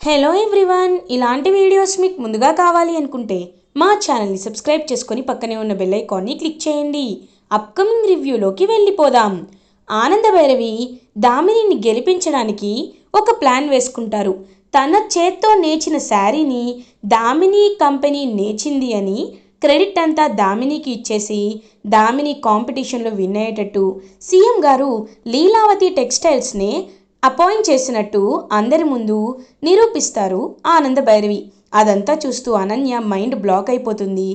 Hello everyone, ఇలాంటి videos మీకు ముందుగా కావాలి అనుకుంటే మా ఛానల్ని సబ్స్క్రైబ్ చేసుకొని పక్కనే ఉన్న బెల్ ఐకాన్ని క్లిక్ చేయండి. అప్కమింగ్ రివ్యూలోకి వెళ్ళిపోదాం. ఆనందభైరవి దామినిని గెలిపించడానికి ఒక ప్లాన్ వేసుకుంటారు. తన చేత్తో నేచిన శారీని దామిని కంపెనీ నేచింది అని క్రెడిట్ అంతా దామినికి ఇచ్చేసి దామిని కాంపిటీషన్లో విన్ అయ్యేటట్టు సీఎం గారు లీలావతి టెక్స్టైల్స్ని అపాయింట్ చేసినట్టు అందరి ముందు నిరూపిస్తారు ఆనందభైరవి. అదంతా చూస్తూ అనన్య మైండ్ బ్లాక్ అయిపోతుంది.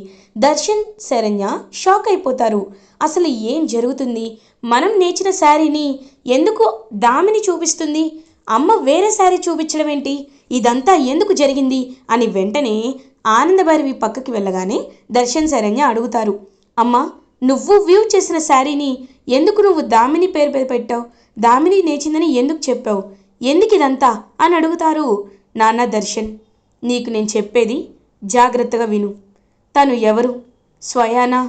దర్శన్, శరణ్య షాక్ అయిపోతారు. అసలు ఏం జరుగుతుంది? మనం నేర్చిన శారీని ఎందుకు దామిని చూపిస్తుంది? అమ్మ వేరే శారీ చూపించడం ఏంటి? ఇదంతా ఎందుకు జరిగింది అని వెంటనే ఆనందభైరవి పక్కకి వెళ్ళగానే దర్శన్, శరణ్య అడుగుతారు, అమ్మ నువ్వు వ్యూ చేసిన శారీని ఎందుకు నువ్వు దామిని పేరు పెట్టావు? దామిని నేచిందని ఎందుకు చెప్పావు? ఎందుకు ఇదంతా అని అడుగుతారు. నాన్న దర్శన్, నీకు నేను చెప్పేది జాగ్రత్తగా విను. తను ఎవరు? స్వయానా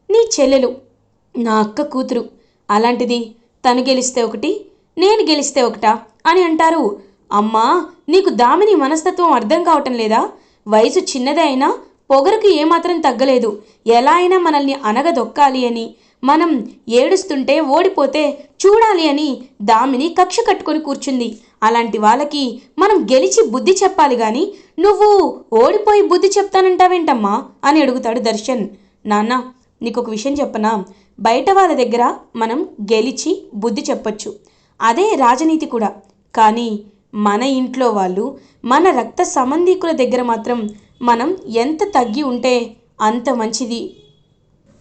నీ చెల్లెలు, నా అక్క కూతురు. అలాంటిది తను గెలిస్తే ఒకటి, నేను గెలిస్తే ఒకటా అని అంటారు. అమ్మా, నీకు దామిని మనస్తత్వం అర్థం కావటం లేదా? వయసు చిన్నదే అయినా పొగరుకు ఏమాత్రం తగ్గలేదు. ఎలా అయినా మనల్ని అనగదొక్కాలి అని, మనం ఏడుస్తుంటే ఓడిపోతే చూడాలి అని దామిని కక్ష కట్టుకొని కూర్చుంది. అలాంటి వాళ్ళకి మనం గెలిచి బుద్ధి చెప్పాలి కానీ నువ్వు ఓడిపోయి బుద్ధి చెప్తానంటావేంటమ్మా అని అడుగుతాడు దర్శన్. నాన్న, నీకు ఒక విషయం చెప్పనా? బయట వాళ్ళ దగ్గర మనం గెలిచి బుద్ధి చెప్పొచ్చు, అదే రాజనీతి కూడా. కానీ మన ఇంట్లో వాళ్ళు, మన రక్త సంబంధీకుల దగ్గర మాత్రం మనం ఎంత తగ్గి ఉంటే అంత మంచిది.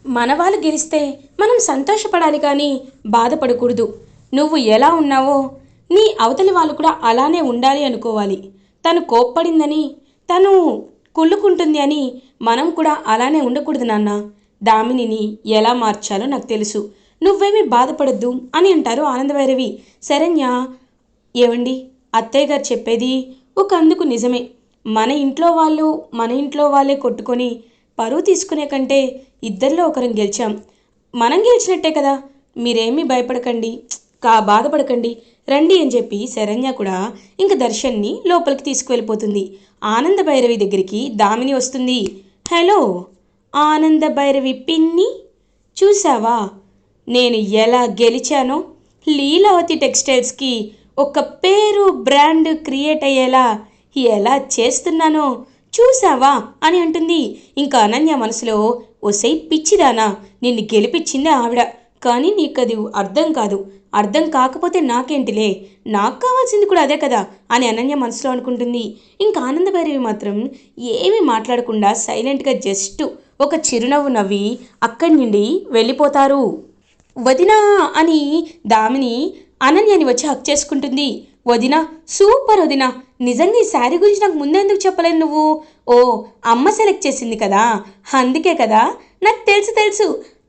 మన వాళ్ళు గెలిస్తే మనం సంతోషపడాలి కానీ బాధపడకూడదు. నువ్వు ఎలా ఉన్నావో నీ అవతలి వాళ్ళు కూడా అలానే ఉండాలి అనుకోవాలి. తను కోప్పడిందని, తను కుళ్ళుకుంటుంది అని మనం కూడా అలానే ఉండకూడదు నాన్న. దామినిని ఎలా మార్చాలో నాకు తెలుసు, నువ్వేమీ బాధపడద్దు అని అంటారు ఆనందభైరవి. శరణ్య, ఏవండి, అత్తయ్య గారు చెప్పేది ఒక అందుకు నిజమే. మన ఇంట్లో వాళ్ళే కొట్టుకొని పరువు తీసుకునే కంటే ఇద్దరిలో ఒకరం గెలిచాం. మనం గెలిచినట్టే కదా, మీరేమీ భయపడకండి, బాధపడకండి, రండి అని చెప్పి శరణ్య కూడా ఇంక దర్శన్ని లోపలికి తీసుకువెళ్ళిపోతుంది. ఆనందభైరవి దగ్గరికి దామిని వస్తుంది. హలో ఆనందభైరవి పిన్ని, చూసావా నేను ఎలా గెలిచానో? లీలావతి టెక్స్టైల్స్కి ఒక పేరు, బ్రాండ్ క్రియేట్ అయ్యేలా ఎలా చేస్తున్నానో చూసావా అని అంటుంది. ఇంకా అనన్య మనసులో, ఓసై పిచ్చిదానా, నిన్ను గెలిపించింది ఆవిడ, కానీ నీకు అది అర్థం కాదు. అర్థం కాకపోతే నాకేంటిలే, నాకు కావాల్సింది కూడా అదే కదా అని అనన్య మనసులో అనుకుంటుంది. ఇంకా ఆనందభైరవి మాత్రం ఏమీ మాట్లాడకుండా సైలెంట్గా జస్ట్ ఒక చిరునవ్వు నవ్వి అక్కడి నుండి వెళ్ళిపోతారు. వదినా అని దామిని అనన్యని వచ్చి హక్ చేసుకుంటుంది. వదినా, సూపర్ వదినా, నిజంగా ఈ శారీ గురించి నాకు ముందెందుకు చెప్పలేదు నువ్వు? ఓ, అమ్మ సెలెక్ట్ చేసింది కదా, అందుకే కదా. నాకు తెలుసు.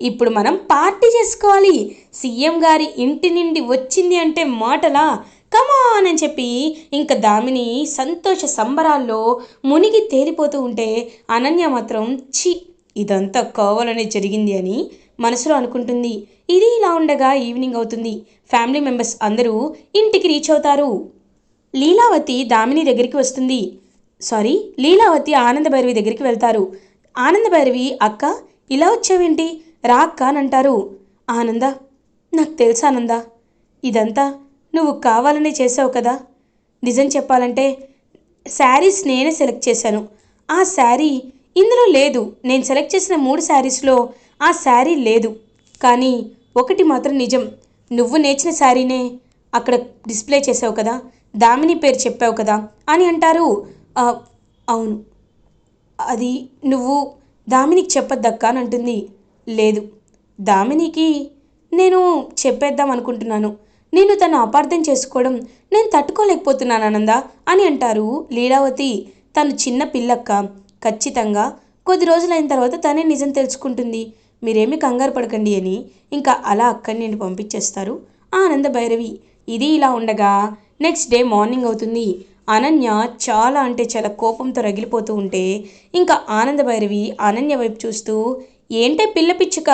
ఇప్పుడు మనం పార్టీ చేసుకోవాలి. సీఎం గారి ఇంటి నుండి వచ్చింది అంటే మాటలా? కమాన్ అని చెప్పి ఇంకా దామిని సంతోష సంబరాల్లో మునిగి తేలిపోతూ ఉంటే అనన్య మాత్రం ఛీ, ఇదంతా కావాలనే జరిగింది అని మనసులో అనుకుంటుంది. ఇది ఇలా ఉండగా ఈవినింగ్ అవుతుంది. ఫ్యామిలీ మెంబర్స్ అందరూ ఇంటికి రీచ్ అవుతారు. లీలావతి దామిని దగ్గరికి వస్తుంది. లీలావతి ఆనందభైరవి దగ్గరికి వెళ్తారు. ఆనందభైరవి, అక్క ఇలా వచ్చావేంటి, రా అక్క అని అంటారు. ఆనంద, నాకు తెలుసు ఆనంద, ఇదంతా నువ్వు కావాలనే చేసావు కదా. నిజం చెప్పాలంటే శారీస్ నేనే సెలెక్ట్ చేశాను. ఆ శారీ ఇందులో లేదు. నేను సెలెక్ట్ చేసిన 3 శారీస్లో ఆ శారీ లేదు. కానీ ఒకటి మాత్రం నిజం, నువ్వు నేర్చిన శారీనే అక్కడ డిస్ప్లే చేసావు కదా, దామిని పేరు చెప్పావు కదా అని అంటారు. అవును, అది నువ్వు దామినికి చెప్పొద్దక్క అని అంటుంది. లేదు, దామినికి నేను చెప్పేద్దాం అనుకుంటున్నాను. నేను తను అపార్థం చేసుకోవడం నేను తట్టుకోలేకపోతున్నాను ఆనంద అని అంటారు లీలావతి. తను చిన్న పిల్లక్క, ఖచ్చితంగా కొద్ది రోజులైన తర్వాత తనే నిజం తెలుసుకుంటుంది. మీరేమీ కంగారు పడకండి అని ఇంకా అలా అక్కడి నుండి పంపించేస్తారు ఆనందభైరవి. ఇది ఇలా ఉండగా నెక్స్ట్ డే మార్నింగ్ అవుతుంది. అనన్య చాలా అంటే చాలా కోపంతో రగిలిపోతూ ఉంటే ఇంకా ఆనందభైరవి అనన్య వైపు చూస్తూ, ఏంటే పిల్ల పిచ్చుక,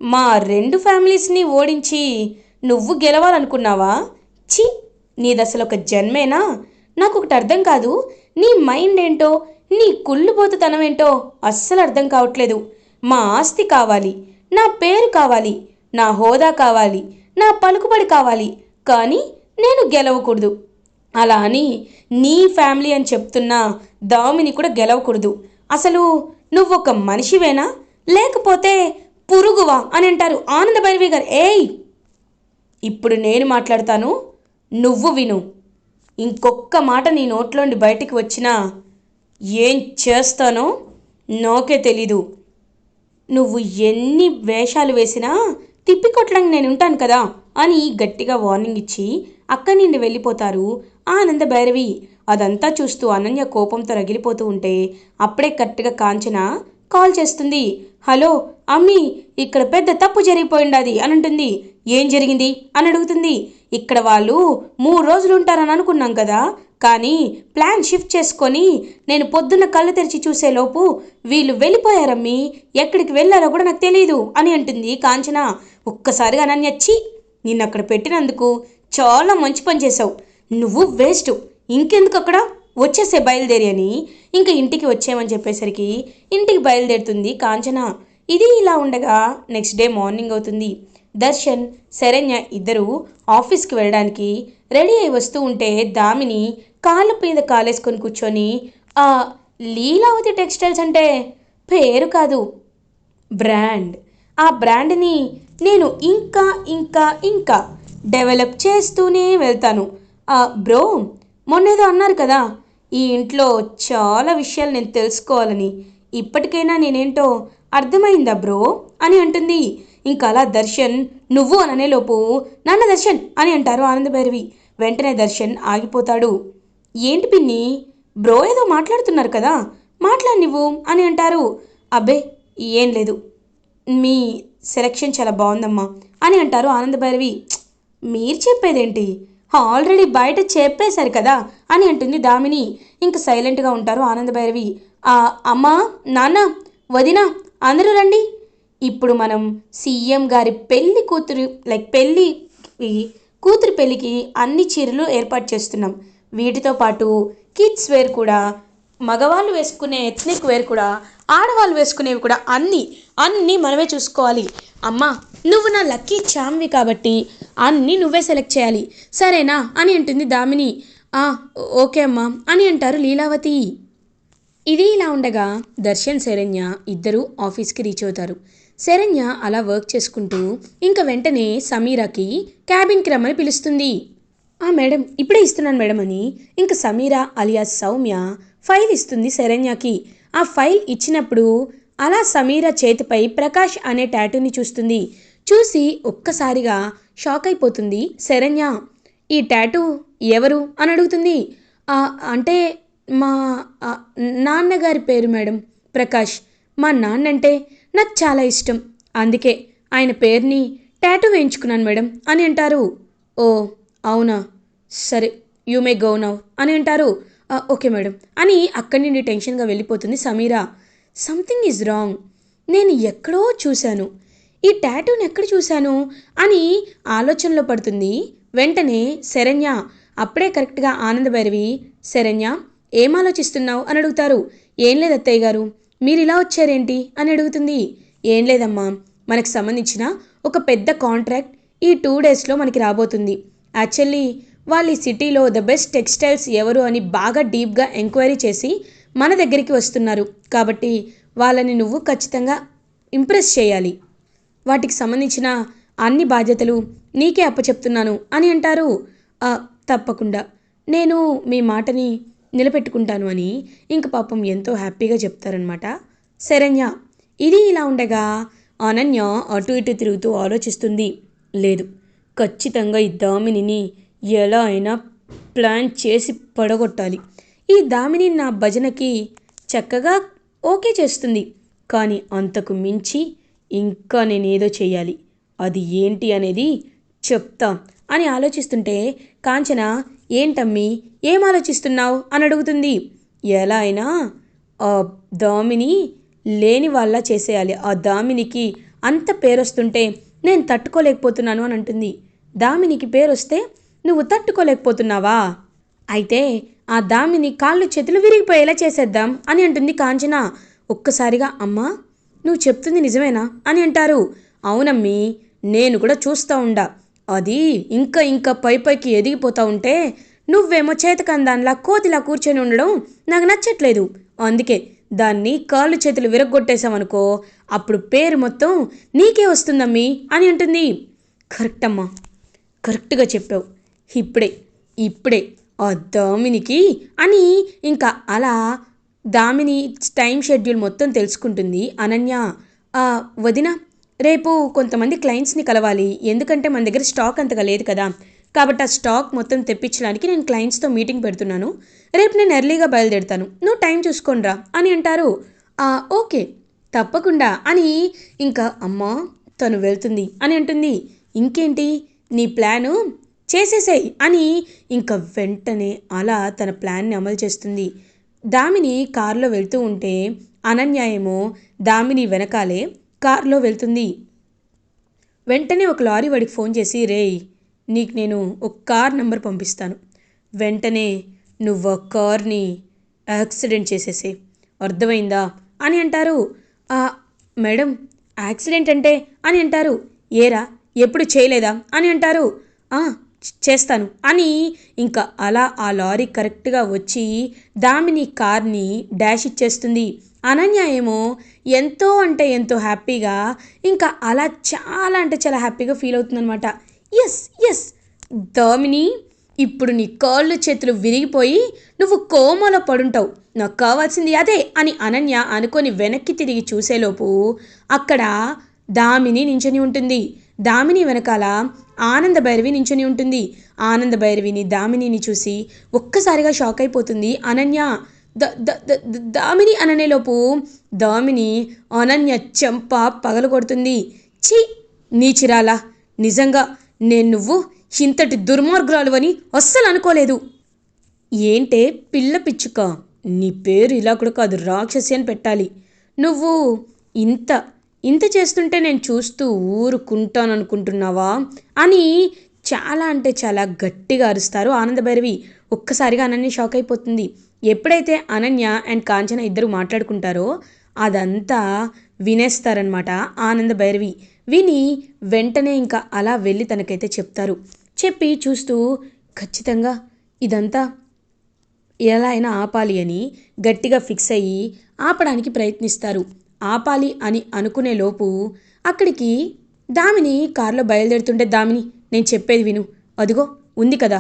మా 2 ఫ్యామిలీస్ని ఓడించి నువ్వు గెలవాలనుకున్నావా? ఛీ, నీదసలు ఒక జన్మేనా? నాకు ఒకటి అర్థం కాదు, నీ మైండ్ ఏంటో, నీ కుళ్ళుబోతుతనం ఏంటో అస్సలు అర్థం కావట్లేదు. మా ఆస్తి కావాలి, నా పేరు కావాలి, నా హోదా కావాలి, నా పలుకుబడి కావాలి, కానీ నేను గెలవకూడదు. అలా అని నీ ఫ్యామిలీ అని చెప్తున్నా దామిని కూడా గెలవకూడదు. అసలు నువ్వొక మనిషివేనా లేకపోతే పురుగువా అని అంటారు ఆనందభైరవి గారు. ఏయ్, ఇప్పుడు నేను మాట్లాడతాను, నువ్వు విను. ఇంకొక్క మాట నీ నోట్లోండి బయటికి వచ్చినా ఏం చేస్తానో నాకే తెలీదు. నువ్వు ఎన్ని వేషాలు వేసినా తిప్పికొట్టడానికి నేను ఉంటాను కదా అని గట్టిగా వార్నింగ్ ఇచ్చి అక్కడి నుండి వెళ్ళిపోతారు ఆనంద భైరవి. అదంతా చూస్తూ అనన్య కోపంతో రగిలిపోతూ ఉంటే అప్పుడే కరెక్ట్గా కాంచన కాల్ చేస్తుంది. హలో అమ్మీ, ఇక్కడ పెద్ద తప్పు జరిగిపోయింది అని అంటుంది. ఏం జరిగింది అని అడుగుతుంది. ఇక్కడ వాళ్ళు 3 రోజులు ఉంటారని అనుకున్నాం కదా, కానీ ప్లాన్ షిఫ్ట్ చేసుకొని నేను పొద్దున్న కళ్ళు తెరిచి చూసేలోపు వీళ్ళు వెళ్ళిపోయారమ్మీ. ఎక్కడికి వెళ్ళారో కూడా నాకు తెలియదు అని అంటుంది కాంచన. ఒక్కసారిగా అనన్య వచ్చి, నిన్నక్కడ పెట్టినందుకు చాలా మంచి పని చేసావు, నువ్వు వేస్ట్, ఇంకెందుకు అక్కడ, వచ్చేసే బయలుదేరి అని ఇంకా ఇంటికి వచ్చేయమని చెప్పేసరికి ఇంటికి బయలుదేరుతుంది కాంచన. ఇది ఇలా ఉండగా నెక్స్ట్ డే మార్నింగ్ అవుతుంది. దర్శన్ శరణ్య ఇద్దరు ఆఫీస్కి వెళ్ళడానికి రెడీ అయి వస్తూ ఉంటే దామిని కాళ్ళ మీద కాలేసుకొని కూర్చొని, ఆ లీలావతి టెక్స్టైల్స్ అంటే పేరు కాదు, బ్రాండ్, ఆ బ్రాండ్ని నేను ఇంకా ఇంకా ఇంకా డెవలప్ చేస్తూనే వెళ్తాను. బ్రో, మొన్నేదో అన్నారు కదా, ఈ ఇంట్లో చాలా విషయాలు నేను తెలుసుకోవాలని, ఇప్పటికైనా నేనేంటో అర్థమైందా బ్రో అని అంటుంది. ఇంకా అలా దర్శన్ నువ్వు అననేలోపు నాన్న దర్శన్ అని అంటారు ఆనందభైరవి. వెంటనే దర్శన్ ఆగిపోతాడు. ఏంటి పిన్ని, బ్రో ఏదో మాట్లాడుతున్నారు కదా, మాట్లాడి నువ్వు అని అంటారు. అబ్బే ఏం లేదు, మీ సెలెక్షన్ చాలా బాగుందమ్మా అని అంటారు ఆనందభైరవి. మీరు చెప్పేదేంటి, ఆల్రెడీ బయట చెప్పేశారు కదా అని అంటుంది దామిని. ఇంక సైలెంట్గా ఉంటారు ఆనందభైరవి. అమ్మా, నాన్న, వదిన, అందరూ రండి. ఇప్పుడు మనం సీఎం గారి పెళ్లి కూతురు కూతురు పెళ్ళికి అన్ని చీరలు ఏర్పాటు చేస్తున్నాం. వీటితో పాటు కిడ్స్ వేర్ కూడా, మగవాళ్ళు వేసుకునే ఎథ్నిక్ వేర్ కూడా, ఆడవాళ్ళు వేసుకునేవి కూడా అన్నీ మనమే చూసుకోవాలి. అమ్మా, నువ్వు నా లక్కీ చామ్వి కాబట్టి అన్నీ నువ్వే సెలెక్ట్ చేయాలి, సరేనా అని అంటుంది దామిని. ఓకే అమ్మా అని అంటారు లీలావతి. ఇది ఇలా ఉండగా దర్శన్ శరణ్య ఇద్దరు ఆఫీస్కి రీచ్ అవుతారు. శరణ్య అలా వర్క్ చేసుకుంటూ ఇంకా వెంటనే సమీరాకి క్యాబిన్కి రమ్మని పిలుస్తుంది. మేడం, ఇప్పుడే ఇస్తున్నాను మేడం అని ఇంకా సమీరా అలియాస్ సౌమ్య ఫైల్ ఇస్తుంది శరణ్యకి. ఆ ఫైల్ ఇచ్చినప్పుడు అలా సమీరా చేతిపై ప్రకాష్ అనే టాటూని చూస్తుంది. చూసి ఒక్కసారిగా షాక్ అయిపోతుంది శరణ్య. ఈ టాటూ ఎవరు అని అడుగుతుంది. అంటే మా నాన్నగారి పేరు మేడం, ప్రకాష్. మా నాన్నంటే నాకు చాలా ఇష్టం, అందుకే ఆయన పేరుని టాటూ వేయించుకున్నాను మేడం అని అంటారు. ఓ అవునా, సరే, యూ మే గో నౌ అని అంటారు. ఓకే మేడం అని అక్కడి నుండి టెన్షన్గా వెళ్ళిపోతుంది సమీరా. సంథింగ్ ఈజ్ రాంగ్, నేను ఎక్కడో చూశాను, ఈ టాటూని ఎక్కడ చూశాను అని ఆలోచనలో పడుతుంది. వెంటనే శరణ్య అప్పుడే కరెక్ట్గా ఆనందభైరవి, శరణ్య ఏం ఆలోచిస్తున్నావు అని అడుగుతారు. ఏం లేదు అత్తయ్య గారు, మీరు ఇలా వచ్చారేంటి అని అడుగుతుంది. ఏం లేదమ్మా, మనకు సంబంధించిన ఒక పెద్ద కాంట్రాక్ట్ ఈ 2 డేస్లో మనకి రాబోతుంది. యాక్చువల్లీ వాళ్ళు ఈ సిటీలో ద బెస్ట్ టెక్స్టైల్స్ ఎవరు అని బాగా డీప్గా ఎంక్వైరీ చేసి మన దగ్గరికి వస్తున్నారు. కాబట్టి వాళ్ళని నువ్వు ఖచ్చితంగా ఇంప్రెస్ చేయాలి. వాటికి సంబంధించిన అన్ని బాధ్యతలు నీకే అప్పచెప్తున్నాను అని అంటారు. తప్పకుండా, నేను మీ మాటని నిలబెట్టుకుంటాను అని ఇంక పాపం ఎంతో హ్యాపీగా చెప్తారనమాట శరణ్య. ఇది ఇలా ఉండగా అనన్య అటు ఇటు తిరుగుతూ ఆలోచిస్తుంది. లేదు, ఖచ్చితంగా ఈ దామినిని ఎలా అయినా ప్లాన్ చేసి పడగొట్టాలి. ఈ దామిని నా భజనకి చక్కగా ఓకే చేస్తుంది, కానీ అంతకు మించి ఇంకా నేనేదో చేయాలి. అది ఏంటి అనేది చెప్తా అని ఆలోచిస్తుంటే కాంచన, ఏంటమ్మీ ఏం ఆలోచిస్తున్నావు అని అడుగుతుంది. ఎలా అయినా ఆ దామిని లేని వాళ్ళ చేసేయాలి. ఆ దామినికి అంత పేరొస్తుంటే నేను తట్టుకోలేకపోతున్నాను అని అంటుంది. దామినికి పేరొస్తే నువ్వు తట్టుకోలేకపోతున్నావా? అయితే ఆ దామిని కాళ్ళు చేతులు విరిగిపోయేలా చేసేద్దాం అని అంటుంది కాంచన. ఒక్కసారిగా అమ్మా నువ్వు చెప్తుంది నిజమేనా అని అంటారు. అవునమ్మీ, నేను కూడా చూస్తూ ఉండా. అది ఇంకా ఇంకా పైకి ఎదిగిపోతూ ఉంటే నువ్వేమో చేతకందాన్లా కోతిలా కూర్చొని ఉండడం నాకు నచ్చట్లేదు. అందుకే దాన్ని కాళ్ళు చేతులు విరగ్గొట్టేశామనుకో, అప్పుడు పేరు మొత్తం నీకే వస్తుందమ్మీ అని అంటుంది. కరెక్ట్ అమ్మా, కరెక్ట్గా చెప్పావు. ఇప్పుడే ఇప్పుడే ఆ దామినికి అని ఇంకా అలా దామిని టైం షెడ్యూల్ మొత్తం తెలుసుకుంటుంది అనన్య. వదిన, రేపు కొంతమంది క్లయింట్స్ని కలవాలి, ఎందుకంటే మన దగ్గర స్టాక్ అంతగా లేదు కదా, కాబట్టి ఆ స్టాక్ మొత్తం తెప్పించడానికి నేను క్లయింట్స్తో మీటింగ్ పెడుతున్నాను. రేపు నేను ఎర్లీగా బయలుదేరుతాను, నువ్వు టైం చూసుకోనరా అని అంటారు. ఓకే తప్పకుండా అని ఇంకా అమ్మా తను వెళ్తుంది అని అంటుంది. ఇంకేంటి నీ ప్లాను చేసేసేయి అని ఇంకా వెంటనే అలా తన ప్లాన్ని అమలు చేస్తుంది. దామిని కారులో వెళ్తూ ఉంటే అనన్య ఏమో దామిని వెనకాలే కారులో వెళ్తుంది. వెంటనే ఒక లారీ వాడికి ఫోన్ చేసి, రేయ్ నీకు నేను ఒక కార్ నెంబర్ పంపిస్తాను, వెంటనే నువ్వు ఆ కార్ని యాక్సిడెంట్ చేసేసే, అర్థమైందా అని అంటారు. మేడం యాక్సిడెంట్ అంటే అని అంటారు. ఏరా ఎప్పుడు చేయలేదా అని అంటారు. చేస్తాను అని ఇంకా అలా ఆ లారీ కరెక్ట్గా వచ్చి దామిని కార్ని డాష్ ఇచ్చేస్తుంది. అనన్య ఏమో ఎంతో అంటే ఎంతో హ్యాపీగా ఇంకా అలా చాలా అంటే చాలా హ్యాపీగా ఫీల్ అవుతుందనమాట. ఎస్ ఎస్ దామిని, ఇప్పుడు నీ కాళ్ళు చేతులు విరిగిపోయి నువ్వు కోమలో పడుంటావు, నాకు కావాల్సింది అదే అని అనన్య అనుకొని వెనక్కి తిరిగి చూసేలోపు అక్కడ దామిని నించొని ఉంటుంది. దామిని వెనకాల ఆనంద భైరవి నించొని ఉంటుంది. ఆనంద భైరవిని దామినిని చూసి ఒక్కసారిగా షాక్ అయిపోతుంది అనన్య. దామిని అననేలోపు దామిని అనన్య చెంప పగలగొడుతుంది. ఛీ నీచిరాలా, నిజంగా నువ్వు ఇంతటి దుర్మార్గురాలు అని అస్సలు అనుకోలేదు. ఏంటే పిల్ల పిచ్చుక, నీ పేరు ఇలా కూడా కాదు, రాక్షసి అని పెట్టాలి. నువ్వు ఇంత ఇంత చేస్తుంటే నేను చూస్తూ ఊరుకుంటాననుకుంటున్నావా అని చాలా అంటే చాలా గట్టిగా అరుస్తారు ఆనంద భైరవి. ఒక్కసారిగా అనన్య షాక్ అయిపోతుంది. ఎప్పుడైతే అనన్య అండ్ కాంచన ఇద్దరు మాట్లాడుకుంటారో అదంతా వినేస్తారనమాట ఆనంద భైరవి. విని వెంటనే ఇంకా అలా వెళ్ళి తనకైతే చెప్తారు. చెప్పి చూస్తూ ఖచ్చితంగా ఇదంతా ఎలా అయినా ఆపాలి అని గట్టిగా ఫిక్స్ అయ్యి ఆపడానికి ప్రయత్నిస్తారు. ఆపాలి అని అనుకునే లోపు అక్కడికి దామిని కారులో బయలుదేరుతుంటే, దామిని నేను చెప్పేది విను, అదిగో ఉంది కదా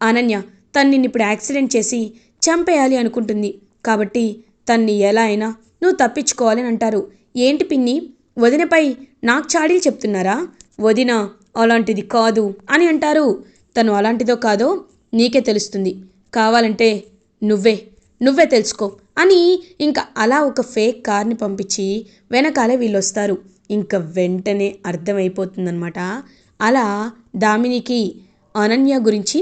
అనన్య, తను నిన్ను ఇప్పుడు యాక్సిడెంట్ చేసి చంపేయాలి అనుకుంటుంది, కాబట్టి తన్ని ఎలా అయినా నువ్వు తప్పించుకోవాలని అంటారు. ఏంటి పిన్ని, వదినపై నాకు చాడీలు చెప్తున్నారా? వదిన అలాంటిది కాదు అని అంటారు. తను అలాంటిదో కాదో నీకే తెలుస్తుంది, కావాలంటే నువ్వే తెలుసుకో అని ఇంకా అలా ఒక ఫేక్ కార్ని పంపించి వెనకాలే వీళ్ళు వస్తారు. ఇంకా వెంటనే అర్థమైపోతుందనమాట. అలా దామినికి అనన్య గురించి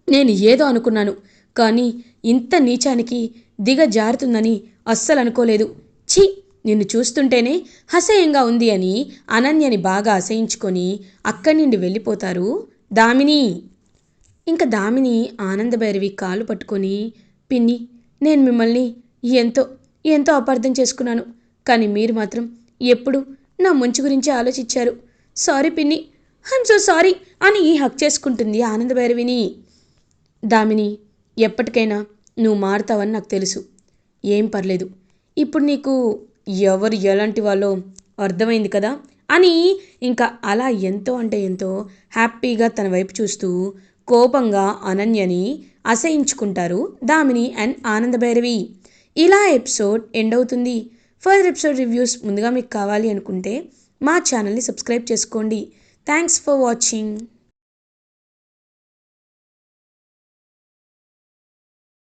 నేను ఏదో అనుకున్నాను, కానీ ఇంత నీచానికి దిగజారుతుందని అస్సలు అనుకోలేదు. ఛీ నిన్ను చూస్తుంటేనే అసహ్యంగా ఉంది అని అనన్యని బాగా అసహించుకొని అక్కడి నుండి వెళ్ళిపోతారు దామిని. ఇంకా దామిని ఆనంద భైరవి కాళ్ళు పట్టుకొని, పిన్ని నేను మిమ్మల్ని ఎంతో ఎంతో అపార్థం చేసుకున్నాను, కానీ మీరు మాత్రం ఎప్పుడు నా మంచి గురించి ఆలోచించారు. సారీ పిన్ని, ఐఎమ్ సో సారీ అని హక్ చేసుకుంటుంది ఆనంద భైరవిని. దామిని ఎప్పటికైనా నువ్వు మారుతావని నాకు తెలుసు, ఏం పర్లేదు, ఇప్పుడు నీకు ఎవరు ఎలాంటి వాళ్ళో అర్థమైంది కదా అని ఇంకా అలా ఎంతో అంటే ఎంతో హ్యాపీగా తన వైపు చూస్తూ కోపంగా అనన్యని అసహించుకుంటారు దామిని అండ్ ఆనంద భైరవి. ఇలా ఎపిసోడ్ ఎండ్ అవుతుంది. ఫర్దర్ ఎపిసోడ్ రివ్యూస్ ముందుగా మీకు కావాలి అనుకుంటే మా ఛానల్ని సబ్స్క్రైబ్ చేసుకోండి. Thanks for watching.